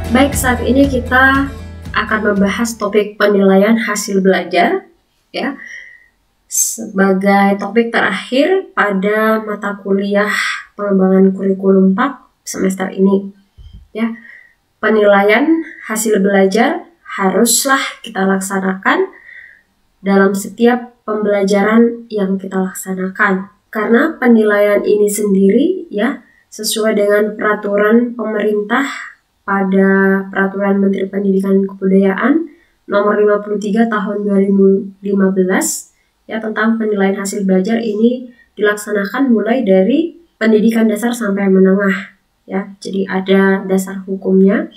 Baik, saat ini kita akan membahas topik penilaian hasil belajar ya, sebagai topik terakhir pada mata kuliah pengembangan kurikulum 4 semester ini ya. Penilaian hasil belajar haruslah kita laksanakan dalam setiap pembelajaran yang kita laksanakan, karena penilaian ini sendiri ya sesuai dengan peraturan pemerintah pada Peraturan Menteri Pendidikan dan Kebudayaan nomor 53 tahun 2015 ya, tentang penilaian hasil belajar. Ini dilaksanakan mulai dari pendidikan dasar sampai menengah ya. Jadi ada dasar hukumnya.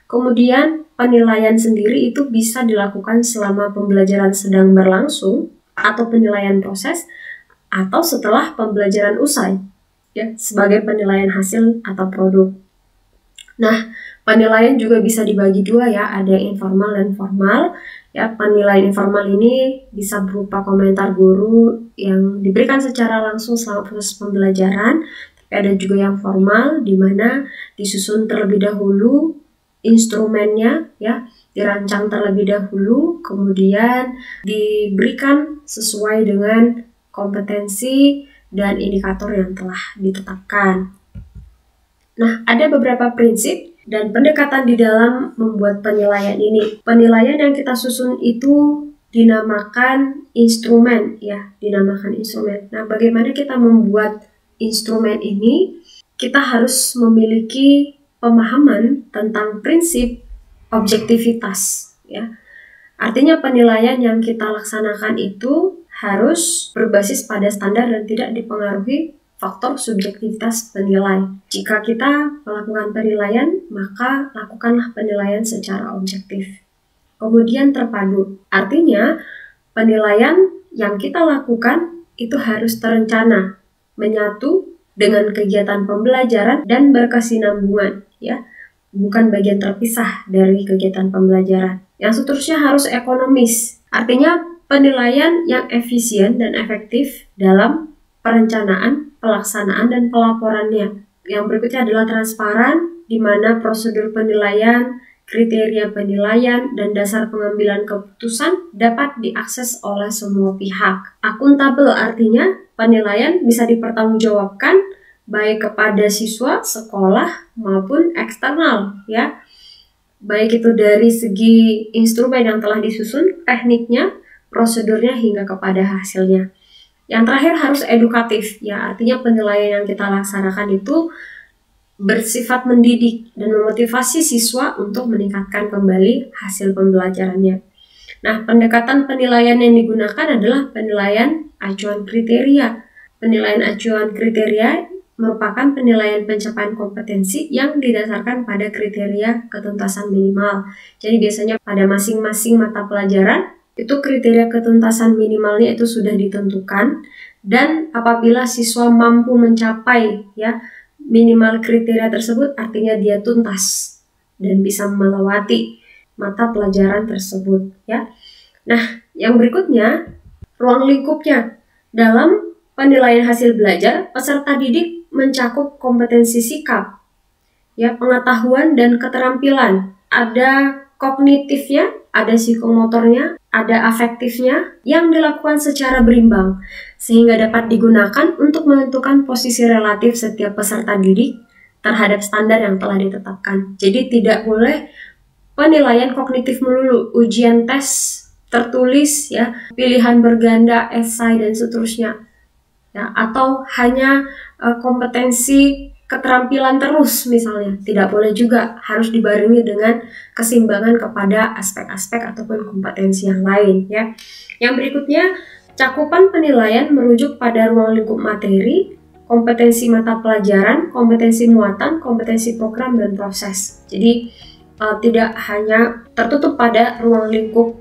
Kemudian penilaian sendiri itu bisa dilakukan selama pembelajaran sedang berlangsung atau penilaian proses, atau setelah pembelajaran usai ya, sebagai penilaian hasil atau produk. Nah, penilaian juga bisa dibagi dua ya, ada informal dan formal. Ya, penilaian informal ini bisa berupa komentar guru yang diberikan secara langsung selama proses pembelajaran. Tapi ada juga yang formal, di mana disusun terlebih dahulu instrumennya ya, dirancang terlebih dahulu, kemudian diberikan sesuai dengan kompetensi dan indikator yang telah ditetapkan. Nah, ada beberapa prinsip dan pendekatan di dalam membuat penilaian ini. Penilaian yang kita susun itu dinamakan instrumen ya, dinamakan instrumen. Nah, bagaimana kita membuat instrumen ini? Kita harus memiliki pemahaman tentang prinsip objektivitas ya. Artinya penilaian yang kita laksanakan itu harus berbasis pada standar dan tidak dipengaruhi faktor subjektivitas penilai. Jika kita melakukan penilaian, maka lakukanlah penilaian secara objektif. Kemudian terpadu. Artinya, penilaian yang kita lakukan itu harus terencana, menyatu dengan kegiatan pembelajaran dan berkesinambungan, ya. Bukan bagian terpisah dari kegiatan pembelajaran. Yang seterusnya harus ekonomis. Artinya, penilaian yang efisien dan efektif dalam perencanaan, pelaksanaan, dan pelaporannya. Yang berikutnya adalah transparan, di mana prosedur penilaian, kriteria penilaian, dan dasar pengambilan keputusan dapat diakses oleh semua pihak. Akuntabel artinya penilaian bisa dipertanggungjawabkan baik kepada siswa, sekolah, maupun eksternal ya. Baik itu dari segi instrumen yang telah disusun, tekniknya, prosedurnya, hingga kepada hasilnya. Yang terakhir harus edukatif ya, artinya penilaian yang kita laksanakan itu bersifat mendidik dan memotivasi siswa untuk meningkatkan kembali hasil pembelajarannya. Nah, pendekatan penilaian yang digunakan adalah penilaian acuan kriteria. Penilaian acuan kriteria merupakan penilaian pencapaian kompetensi yang didasarkan pada kriteria ketuntasan minimal. Jadi biasanya pada masing-masing mata pelajaran itu kriteria ketuntasan minimalnya itu sudah ditentukan, dan apabila siswa mampu mencapai ya minimal kriteria tersebut, artinya dia tuntas dan bisa melewati mata pelajaran tersebut ya. Nah, yang berikutnya ruang lingkupnya. Dalam penilaian hasil belajar, peserta didik mencakup kompetensi sikap ya, pengetahuan dan keterampilan. Ada kognitifnya, ada psikomotornya, ada afektifnya yang dilakukan secara berimbang sehingga dapat digunakan untuk menentukan posisi relatif setiap peserta didik terhadap standar yang telah ditetapkan. Jadi tidak boleh penilaian kognitif melulu, ujian tes tertulis ya, pilihan berganda, esai, dan seterusnya ya, atau hanya kompetensi keterampilan terus misalnya. Tidak boleh juga, harus dibarengi dengan keseimbangan kepada aspek-aspek ataupun kompetensi yang lain ya. Yang berikutnya, cakupan penilaian merujuk pada ruang lingkup materi, kompetensi mata pelajaran, kompetensi muatan, kompetensi program, dan proses. Jadi tidak hanya tertutup pada ruang lingkup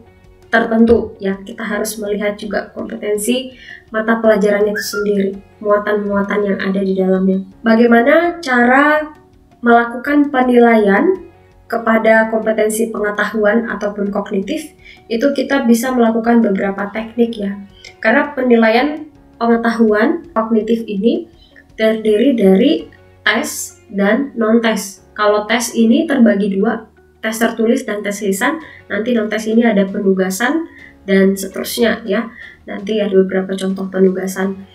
tertentu ya, kita harus melihat juga kompetensi mata pelajaran itu sendiri, muatan-muatan yang ada di dalamnya. Bagaimana cara melakukan penilaian kepada kompetensi pengetahuan ataupun kognitif? Itu kita bisa melakukan beberapa teknik ya, karena penilaian pengetahuan kognitif ini terdiri dari tes dan non-tes. Kalau tes ini terbagi dua, tes tertulis dan tes lisan. Nanti dalam tes ini ada penugasan dan seterusnya ya. Nanti ada beberapa contoh penugasan.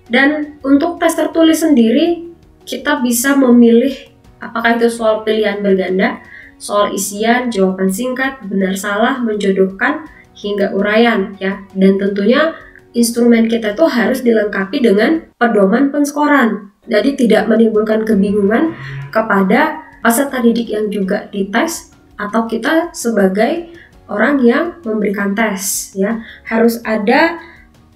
Dan untuk tes tertulis sendiri kita bisa memilih apakah itu soal pilihan berganda, soal isian, jawaban singkat, benar salah, menjodohkan, hingga uraian ya. Dan tentunya instrumen kita itu harus dilengkapi dengan pedoman penskoran. Jadi tidak menimbulkan kebingungan kepada peserta didik yang juga dites atau kita sebagai orang yang memberikan tes ya. Harus ada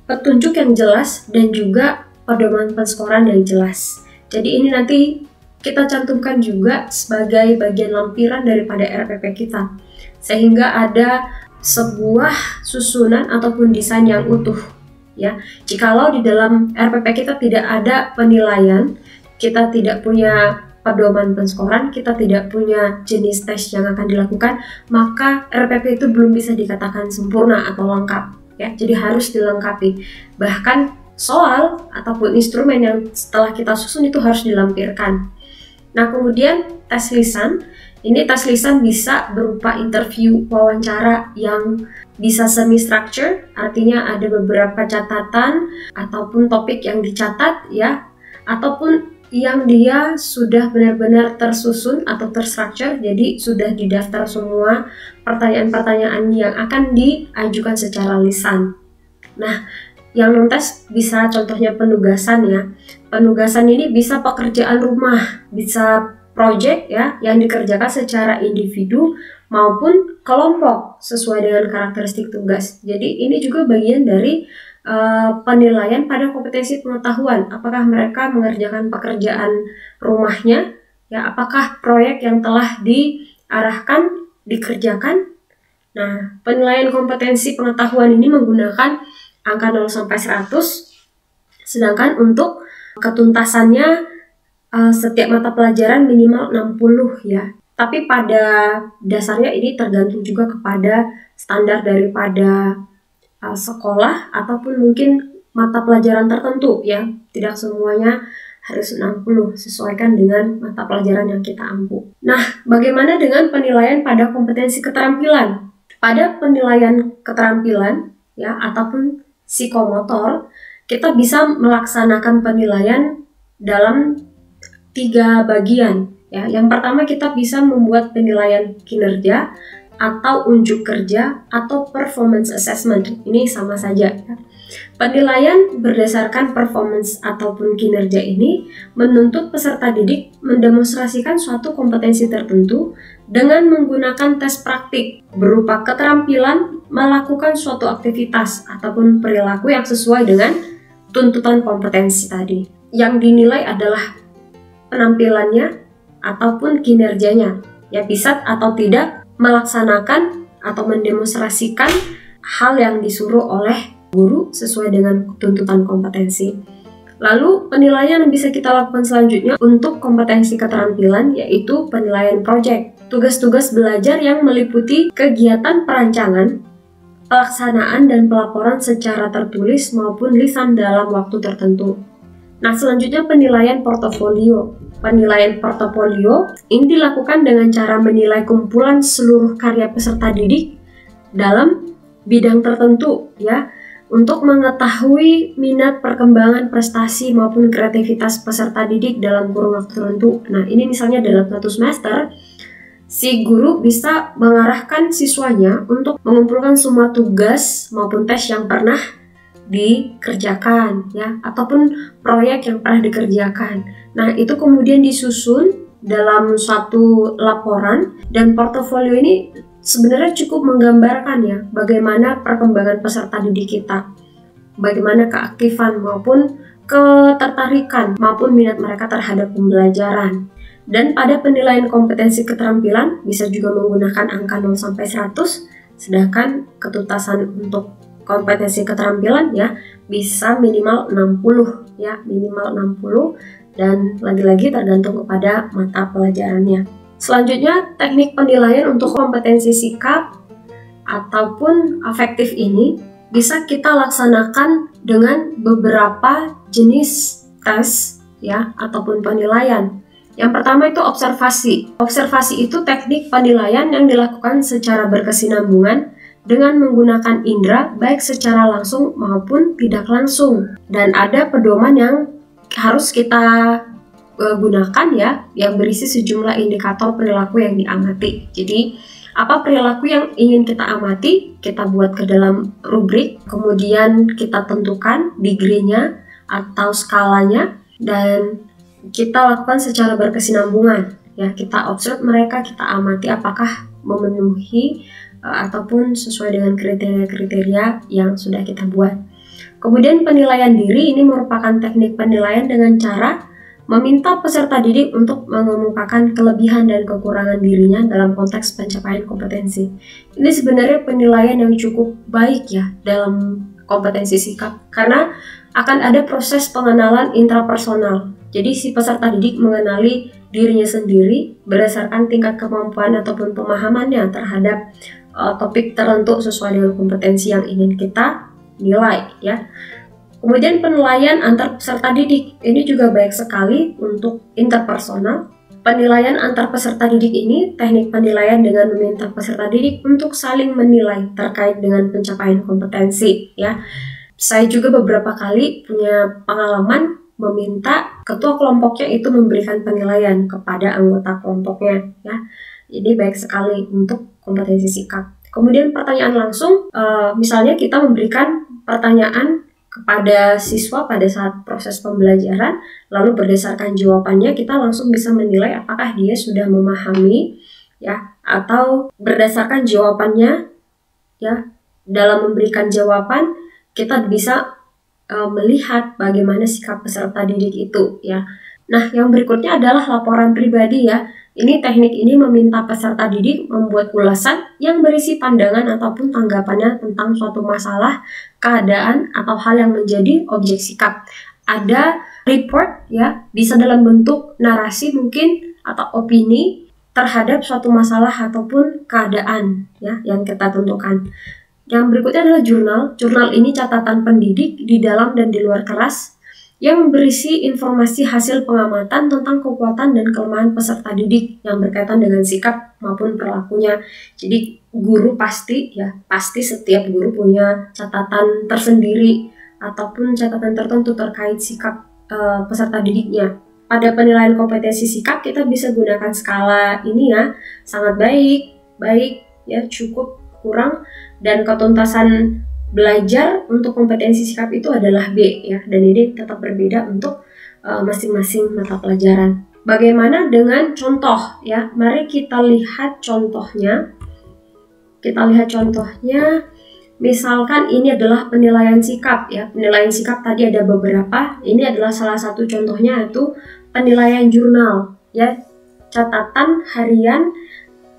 petunjuk yang jelas dan juga pedoman penskoran yang jelas. Jadi ini nanti kita cantumkan juga sebagai bagian lampiran daripada RPP kita, sehingga ada sebuah susunan ataupun desain yang utuh ya. Jikalau di dalam RPP kita tidak ada penilaian, kita tidak punya pedoman penskoran, kita tidak punya jenis tes yang akan dilakukan, maka RPP itu belum bisa dikatakan sempurna atau lengkap ya. Jadi harus dilengkapi. Bahkan soal ataupun instrumen yang setelah kita susun itu harus dilampirkan. Nah, kemudian tes lisan. Ini tes lisan bisa berupa interview wawancara yang bisa semi-structure, artinya ada beberapa catatan ataupun topik yang dicatat ya, ataupun yang dia sudah benar-benar tersusun atau terstructure, jadi sudah didaftar semua pertanyaan-pertanyaan yang akan diajukan secara lisan. Nah, yang non-tes bisa contohnya penugasan ya. Penugasan ini bisa pekerjaan rumah, bisa project ya, yang dikerjakan secara individu maupun kelompok sesuai dengan karakteristik tugas. Jadi ini juga bagian dari penilaian pada kompetensi pengetahuan. Apakah mereka mengerjakan pekerjaan rumahnya ya, apakah proyek yang telah diarahkan dikerjakan. Nah, penilaian kompetensi pengetahuan ini menggunakan angka 0 sampai 100, sedangkan untuk ketuntasannya setiap mata pelajaran minimal 60 ya. Tapi pada dasarnya ini tergantung juga kepada standar daripada sekolah ataupun mungkin mata pelajaran tertentu ya. Tidak semuanya harus 60, sesuaikan dengan mata pelajaran yang kita ampu. Nah, bagaimana dengan penilaian pada kompetensi keterampilan? Pada penilaian keterampilan ya ataupun psikomotor, kita bisa melaksanakan penilaian dalam 3 bagian ya. Yang pertama, kita bisa membuat penilaian kinerja atau unjuk kerja atau performance assessment. Ini sama saja ya. Penilaian berdasarkan performance ataupun kinerja ini menuntut peserta didik mendemonstrasikan suatu kompetensi tertentu dengan menggunakan tes praktik berupa keterampilan melakukan suatu aktivitas ataupun perilaku yang sesuai dengan tuntutan kompetensi tadi. Yang dinilai adalah penampilannya ataupun kinerjanya ya, bisa atau tidak melaksanakan atau mendemonstrasikan hal yang disuruh oleh guru sesuai dengan tuntutan kompetensi. Lalu penilaian yang bisa kita lakukan selanjutnya untuk kompetensi keterampilan yaitu penilaian project. Tugas-tugas belajar yang meliputi kegiatan perancangan, pelaksanaan dan pelaporan secara tertulis maupun lisan dalam waktu tertentu. Nah, selanjutnya penilaian portofolio. Penilaian portofolio ini dilakukan dengan cara menilai kumpulan seluruh karya peserta didik dalam bidang tertentu ya, untuk mengetahui minat, perkembangan, prestasi maupun kreativitas peserta didik dalam kurun waktu tertentu. Nah, ini misalnya dalam 1 semester si guru bisa mengarahkan siswanya untuk mengumpulkan semua tugas maupun tes yang pernah dikerjakan ya, ataupun proyek yang pernah dikerjakan. Nah, itu kemudian disusun dalam suatu laporan, dan portofolio ini sebenarnya cukup menggambarkan ya bagaimana perkembangan peserta didik kita, bagaimana keaktifan maupun ketertarikan maupun minat mereka terhadap pembelajaran. Dan pada penilaian kompetensi keterampilan bisa juga menggunakan angka 0 sampai 100, sedangkan ketuntasan untuk kompetensi keterampilan ya bisa minimal 60 ya, minimal 60, dan lagi-lagi tergantung kepada mata pelajarannya. Selanjutnya, teknik penilaian untuk kompetensi sikap ataupun afektif ini bisa kita laksanakan dengan beberapa jenis tes ya ataupun penilaian. Yang pertama itu observasi. Observasi itu teknik penilaian yang dilakukan secara berkesinambungan dengan menggunakan indera baik secara langsung maupun tidak langsung. Dan ada pedoman yang harus kita gunakan ya, yang berisi sejumlah indikator perilaku yang diamati. Jadi apa perilaku yang ingin kita amati, kita buat ke dalam rubrik, kemudian kita tentukan degree-nya atau skalanya, dan kita lakukan secara berkesinambungan ya. Kita observe mereka, kita amati apakah memenuhi ataupun sesuai dengan kriteria-kriteria yang sudah kita buat. Kemudian penilaian diri ini merupakan teknik penilaian dengan cara meminta peserta didik untuk mengemukakan kelebihan dan kekurangan dirinya dalam konteks pencapaian kompetensi. Ini sebenarnya penilaian yang cukup baik ya dalam kompetensi sikap, karena akan ada proses pengenalan intrapersonal. Jadi si peserta didik mengenali dirinya sendiri berdasarkan tingkat kemampuan ataupun pemahamannya terhadap topik tertentu sesuai dengan kompetensi yang ingin kita nilai ya. Kemudian penilaian antar peserta didik ini juga baik sekali untuk interpersonal. Penilaian antar peserta didik ini teknik penilaian dengan meminta peserta didik untuk saling menilai terkait dengan pencapaian kompetensi ya. Saya juga beberapa kali punya pengalaman meminta ketua kelompoknya itu memberikan penilaian kepada anggota kelompoknya ya. Jadi baik sekali untuk kompetensi sikap. Kemudian pertanyaan langsung, misalnya kita memberikan pertanyaan kepada siswa pada saat proses pembelajaran, lalu berdasarkan jawabannya kita langsung bisa menilai apakah dia sudah memahami ya, atau berdasarkan jawabannya ya, dalam memberikan jawaban kita bisa melihat bagaimana sikap peserta didik itu ya. Nah, yang berikutnya adalah laporan pribadi ya. Ini teknik ini meminta peserta didik membuat ulasan yang berisi pandangan ataupun tanggapannya tentang suatu masalah, keadaan, atau hal yang menjadi objek sikap. Ada report ya, bisa dalam bentuk narasi mungkin atau opini terhadap suatu masalah ataupun keadaan ya yang kita tentukan. Yang berikutnya adalah jurnal. Jurnal ini catatan pendidik di dalam dan di luar kelas yang berisi informasi hasil pengamatan tentang kekuatan dan kelemahan peserta didik yang berkaitan dengan sikap maupun perilakunya. Jadi guru pasti setiap guru punya catatan tersendiri ataupun catatan tertentu terkait sikap peserta didiknya. Pada penilaian kompetensi sikap kita bisa gunakan skala ini ya, sangat baik ya, cukup, kurang, dan ketuntasan belajar untuk kompetensi sikap itu adalah B ya, dan ini tetap berbeda untuk masing-masing mata pelajaran. Bagaimana dengan contoh ya? Mari kita lihat contohnya. Misalkan ini adalah penilaian sikap ya. Penilaian sikap tadi ada beberapa. Ini adalah salah satu contohnya, yaitu penilaian jurnal ya, catatan harian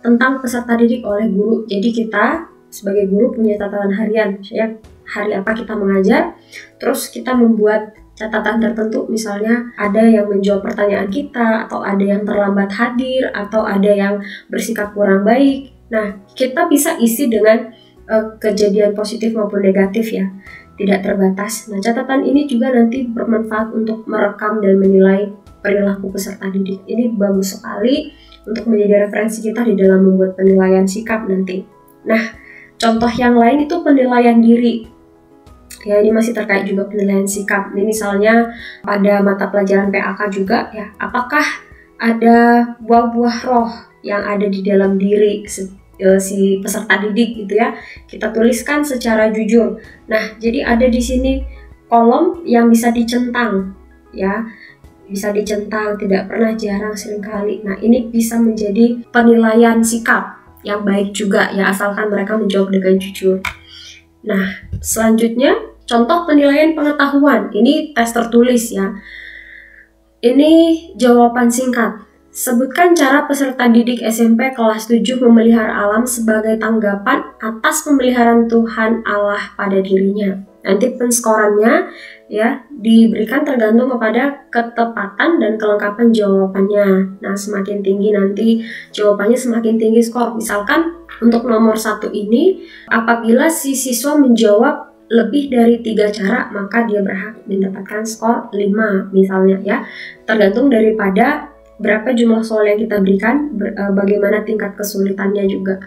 tentang peserta didik oleh guru. Jadi kita sebagai guru punya catatan harian ya, hari apa kita mengajar, terus kita membuat catatan tertentu, misalnya ada yang menjawab pertanyaan kita, atau ada yang terlambat hadir, atau ada yang bersikap kurang baik. Nah, kita bisa isi dengan kejadian positif maupun negatif ya, tidak terbatas. Nah, catatan ini juga nanti bermanfaat untuk merekam dan menilai perilaku peserta didik. Ini bagus sekali untuk menjadi referensi kita di dalam membuat penilaian sikap nanti. Nah, contoh yang lain itu penilaian diri. Ya, ini masih terkait juga penilaian sikap. Ini misalnya pada mata pelajaran PAK juga ya, apakah ada buah-buah roh yang ada di dalam diri si peserta didik gitu ya. Kita tuliskan secara jujur. Nah, jadi ada di sini kolom yang bisa dicentang ya. Bisa dicentang, tidak pernah, jarang, seringkali. Nah, ini bisa menjadi penilaian sikap yang baik juga ya, asalkan mereka menjawab dengan jujur. Nah, selanjutnya contoh penilaian pengetahuan. Ini tes tertulis ya. Ini jawaban singkat. Sebutkan cara peserta didik SMP kelas 7 memelihara alam sebagai tanggapan atas pemeliharaan Tuhan Allah pada dirinya. Nanti penskorannya ya diberikan tergantung kepada ketepatan dan kelengkapan jawabannya. Nah, semakin tinggi nanti jawabannya, semakin tinggi skor. Misalkan untuk nomor 1 ini, apabila si siswa menjawab lebih dari 3 cara, maka dia berhak mendapatkan skor 5 misalnya ya. Tergantung daripada berapa jumlah soal yang kita berikan, bagaimana tingkat kesulitannya juga.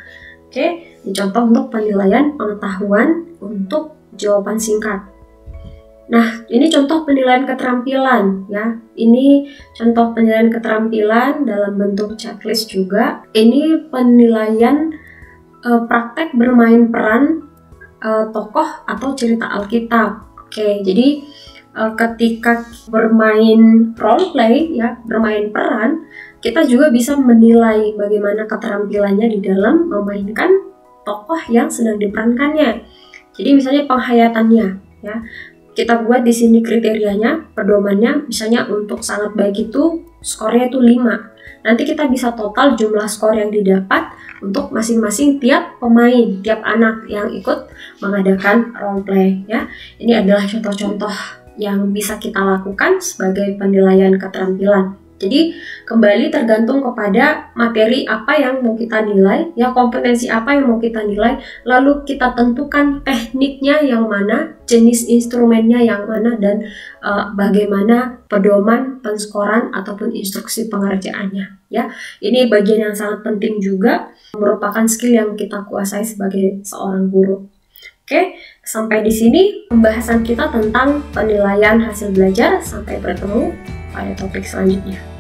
Oke, ini contoh untuk penilaian pengetahuan untuk jawaban singkat. Nah, ini contoh penilaian keterampilan ya. Ini contoh penilaian keterampilan dalam bentuk checklist juga. Ini penilaian praktek bermain peran tokoh atau cerita Alkitab. Oke, jadi ketika bermain role play ya, bermain peran, kita juga bisa menilai bagaimana keterampilannya di dalam memainkan tokoh yang sedang diperankannya. Jadi misalnya penghayatannya ya. Kita buat di sini kriterianya, pedomannya, misalnya untuk sangat baik itu skornya itu 5. Nanti kita bisa total jumlah skor yang didapat untuk masing-masing tiap pemain, tiap anak yang ikut mengadakan role play ya. Ini adalah contoh-contoh yang bisa kita lakukan sebagai penilaian keterampilan. Jadi kembali tergantung kepada materi apa yang mau kita nilai, ya kompetensi apa yang mau kita nilai, lalu kita tentukan tekniknya yang mana, jenis instrumennya yang mana, dan bagaimana pedoman penskoran ataupun instruksi pengerjaannya. Ya, ini bagian yang sangat penting juga, merupakan skill yang kita kuasai sebagai seorang guru. Oke, sampai di sini pembahasan kita tentang penilaian hasil belajar. Sampai bertemu pada topik selanjutnya.